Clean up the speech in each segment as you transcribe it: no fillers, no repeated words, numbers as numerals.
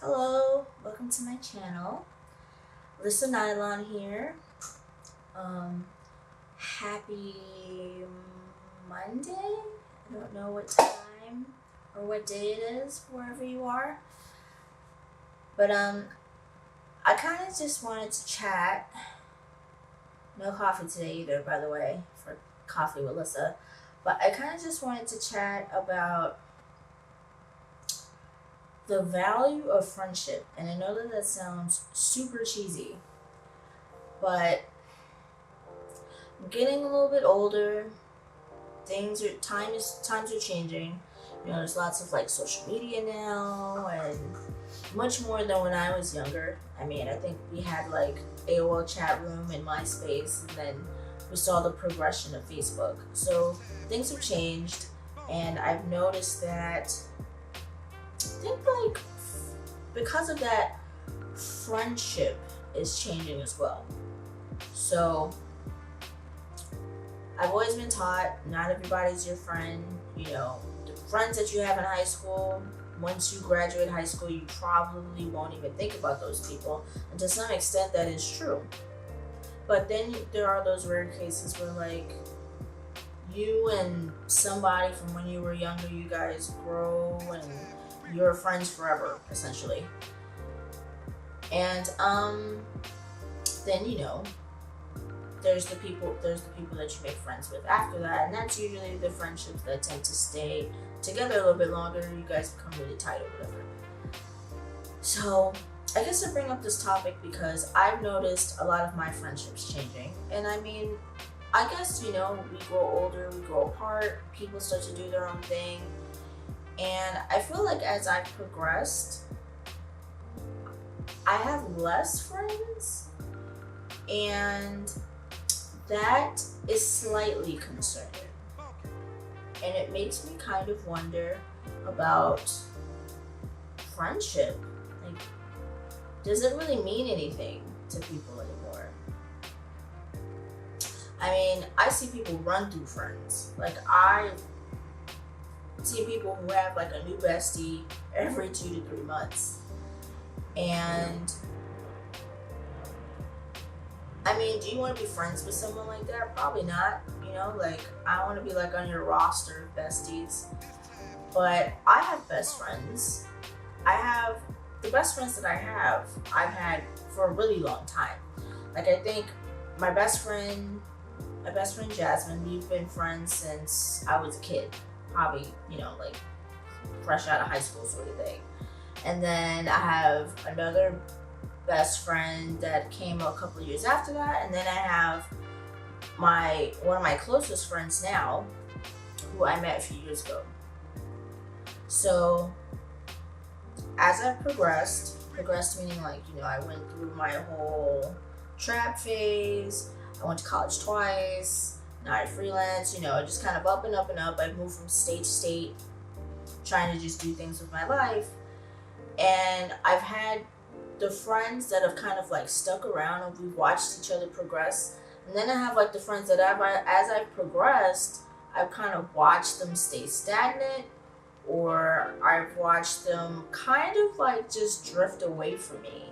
Hello, welcome to my channel. Lisa Nylon here. Happy Monday. I don't know what time or what day it is wherever you are. But I kind of just wanted to chat. No coffee today either, by the way, for Coffee with Lisa. But I kind of just wanted to chat about the value of friendship. And I know that sounds super cheesy, but I'm getting a little bit older. Times are changing. You know, there's lots of like social media now and much more than when I was younger. I mean, I think we had like AOL chat room and MySpace, and then we saw the progression of Facebook. So things have changed, and I've noticed that I think like because of that, friendship is changing as well. So I've always been taught not everybody's your friend. You know, the friends that you have in high school, once you graduate high school, you probably won't even think about those people. And to some extent, that is true. But then there are those rare cases where like you and somebody from when you were younger, you guys grow and you're friends forever, essentially. And then you know, there's the people that you make friends with after that, and that's usually the friendships that tend to stay together a little bit longer. You guys become really tight or whatever. So I guess I bring up this topic because I've noticed a lot of my friendships changing. And I mean, I guess, you know, we grow older, we grow apart, people start to do their own thing. And I feel like as I've progressed, I have less friends, and that is slightly concerning. And it makes me kind of wonder about friendship. Like, does it really mean anything to people anymore? I mean, I see people run through friends. Like, I see people who have like a new bestie every 2 to 3 months. And I mean, do you want to be friends with someone like that? Probably not. You know, like, I don't want to be like on your roster of besties. But I have best friends. The best friends that I've had for a really long time. Like, I think my best friend Jasmine, we've been friends since I was a kid. Probably, you know, like fresh out of high school sort of thing. And then I have another best friend that came a couple of years after that, and then I have one of my closest friends now, who I met a few years ago. So as I've progressed meaning like, you know, I went through my whole trap phase, I went to college twice, now I freelance, you know, just kind of up and up and up. I've moved from state to state, trying to just do things with my life. And I've had the friends that have kind of like stuck around and we've watched each other progress. And then I have like the friends that as I've progressed, I've kind of watched them stay stagnant, or I've watched them kind of like just drift away from me.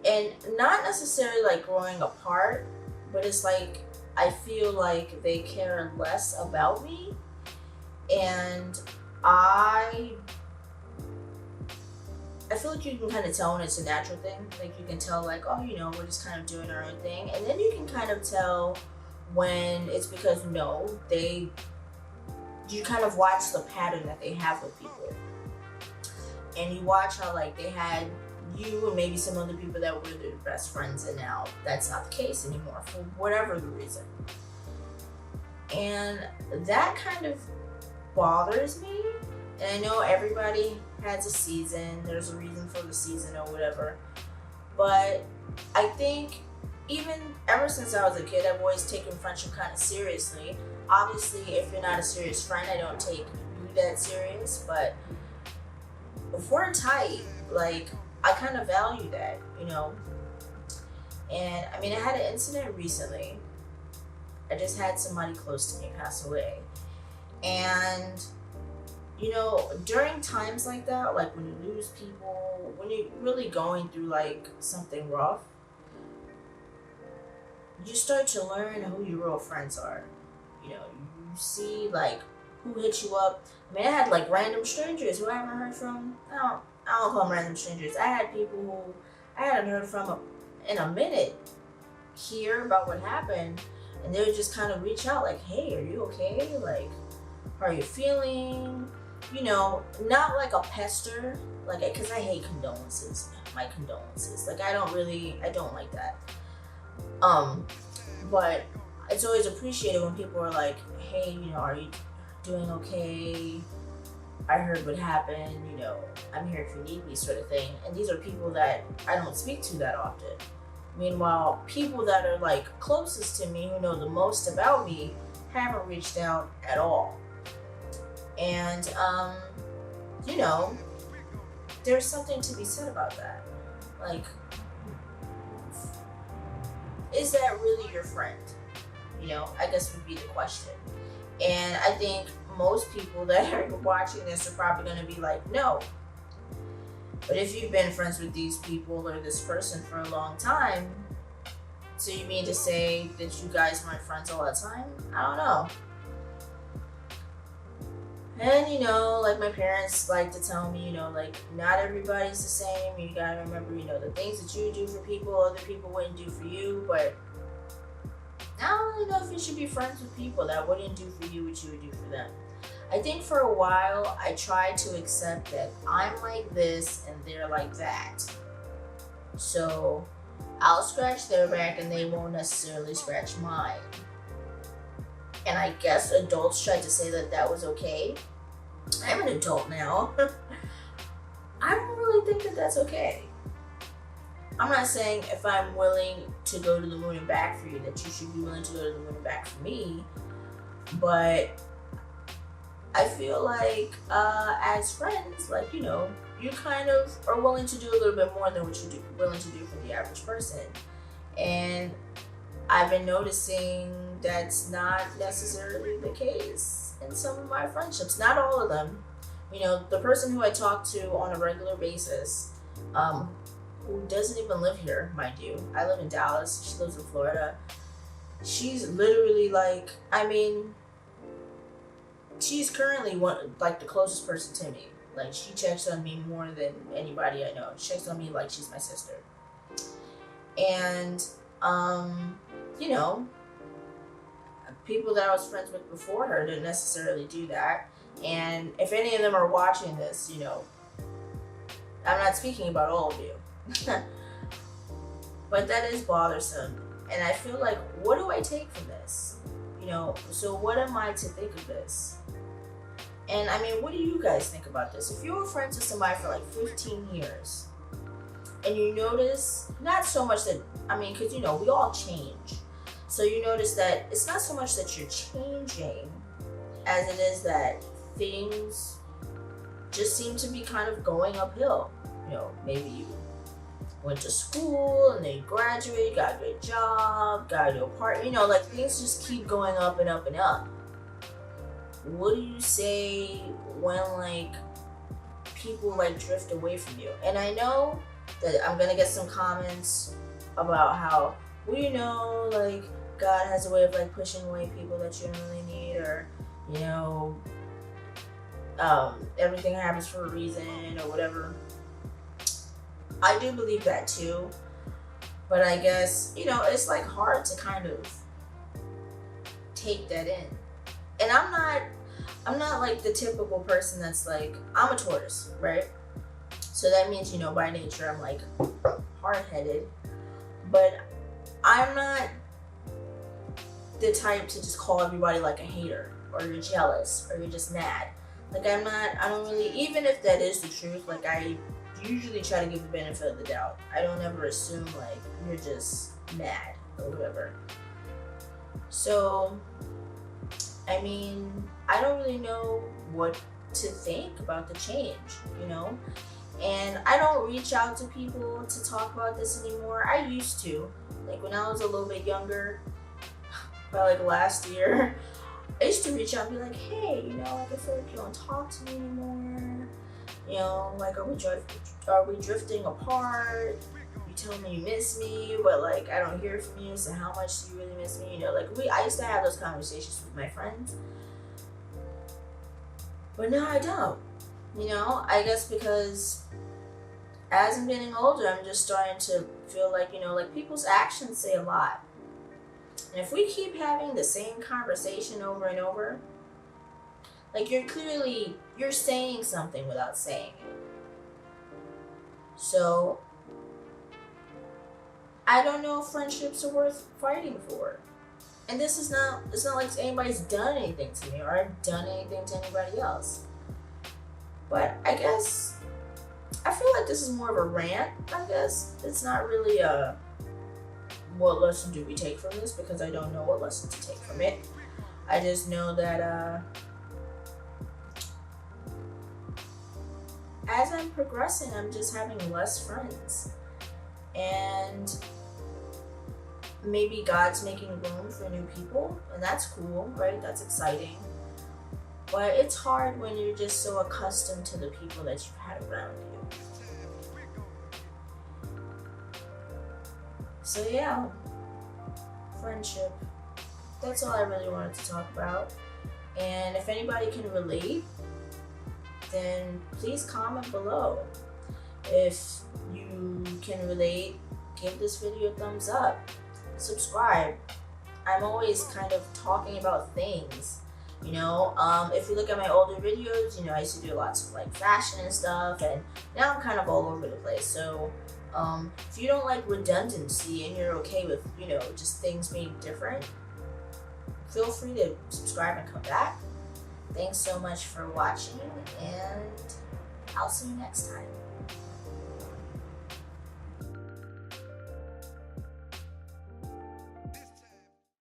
And not necessarily like growing apart, but it's like I feel like they care less about me. And I feel like you can kind of tell when it's a natural thing. Like, you can tell like, oh, you know, we're just kind of doing our own thing. And then you can kind of tell when it's because, no, you kind of watch the pattern that they have with people. And you watch how like they had you and maybe some other people that were their best friends, and now that's not the case anymore for whatever the reason. And that kind of bothers me. And I know everybody has a season, there's a reason for the season or whatever. But I think even ever since I was a kid, I've always taken friendship kind of seriously. Obviously, if you're not a serious friend, I don't take you that serious. But if we're tight, like, I kind of value that, you know. And I mean, I had an incident recently. I just had somebody close to me pass away. And you know, during times like that, like when you lose people, when you're really going through like something rough, you start to learn who your real friends are. You know, you see like who hit you up. I mean, I had like random strangers who I haven't heard from. I don't call them random strangers. I had people who I hadn't heard from in a minute hear about what happened, and they would just kind of reach out like, "Hey, are you okay? Like, how are you feeling?" You know, not like a pester, like, because I hate condolences. My condolences. Like, I don't like that. But it's always appreciated when people are like, "Hey, you know, are you doing okay? I heard what happened, you know, I'm here if you need me," sort of thing. And these are people that I don't speak to that often. Meanwhile, people that are like closest to me, who know the most about me, haven't reached out at all. And, you know, there's something to be said about that. Like, is that really your friend? You know, I guess would be the question. And I think most people that are watching this are probably going to be like, no. But if you've been friends with these people or this person for a long time, so you mean to say that you guys weren't friends all the time? I don't know. And, you know, like my parents like to tell me, you know, like, not everybody's the same. You gotta remember, you know, the things that you do for people, other people wouldn't do for you. But I don't really know if you should be friends with people that wouldn't do for you what you would do for them. I think for a while, I tried to accept that I'm like this and they're like that. So I'll scratch their back and they won't necessarily scratch mine. And I guess adults tried to say that that was okay. I'm an adult now. I don't really think that that's okay. I'm not saying if I'm willing to go to the moon and back for you, that you should be willing to go to the moon and back for me. But I feel like as friends, like, you know, you kind of are willing to do a little bit more than what you're willing to do for the average person. And I've been noticing that's not necessarily the case in some of my friendships. Not all of them. You know, the person who I talk to on a regular basis, who doesn't even live here, mind you. I live in Dallas. She lives in Florida. She's literally like, I mean, she's currently the closest person to me. Like, she checks on me more than anybody I know. She checks on me like she's my sister. And, you know, people that I was friends with before her didn't necessarily do that. And if any of them are watching this, you know, I'm not speaking about all of you. But that is bothersome. And I feel like, what do I take from this? You know, so what am I to think of this? And I mean, what do you guys think about this? If you were friends with somebody for like 15 years and you notice, not so much that, I mean, because, you know, we all change. So you notice that it's not so much that you're changing as it is that things just seem to be kind of going uphill. You know, maybe you went to school and then you graduated, got a good job, got a new apartment, you know, like things just keep going up and up and up. What do you say when like people like drift away from you? And I know that I'm gonna get some comments about how, well, you know, like God has a way of like pushing away people that you don't really need, or, you know, everything happens for a reason or whatever. I do believe that too, but I guess, you know, it's like hard to kind of take that in. And I'm not like the typical person that's like, I'm a Taurus, right? So that means, you know, by nature I'm like hard-headed, but I'm not the type to just call everybody like a hater, or you're jealous, or you're just mad. Like I don't really, even if that is the truth, like I usually try to give the benefit of the doubt. I don't ever assume like you're just mad or whatever. So, I mean, I don't really know what to think about the change, you know? And I don't reach out to people to talk about this anymore. I used to. Like when I was a little bit younger, about like last year, I used to reach out and be like, hey, you know, like I feel like you don't talk to me anymore. You know, like are we drifting apart? You tell me you miss me, but like I don't hear from you. So how much do you really miss me? You know, like I used to have those conversations with my friends, but now I don't. You know, I guess because as I'm getting older, I'm just starting to feel like, you know, like people's actions say a lot. And if we keep having the same conversation over and over, like you're saying something without saying it. So I don't know if friendships are worth fighting for. And it's not like anybody's done anything to me or I've done anything to anybody else. But I guess I feel like this is more of a rant, I guess. It's not really a what lesson do we take from this, because I don't know what lesson to take from it. I just know that as I'm progressing, I'm just having less friends. And maybe God's making room for new people, and that's cool, right? That's exciting. But it's hard when you're just so accustomed to the people that you've had around you. So yeah, friendship. That's all I really wanted to talk about. And if anybody can relate, then please comment below. If you can relate, give this video a thumbs up. Subscribe. I'm always kind of talking about things. You know, if you look at my older videos, you know, I used to do lots of like fashion and stuff, and now I'm kind of all over the place. So if you don't like redundancy and you're okay with, you know, just things being different, feel free to subscribe and come back. Thanks so much for watching, and I'll see you next time.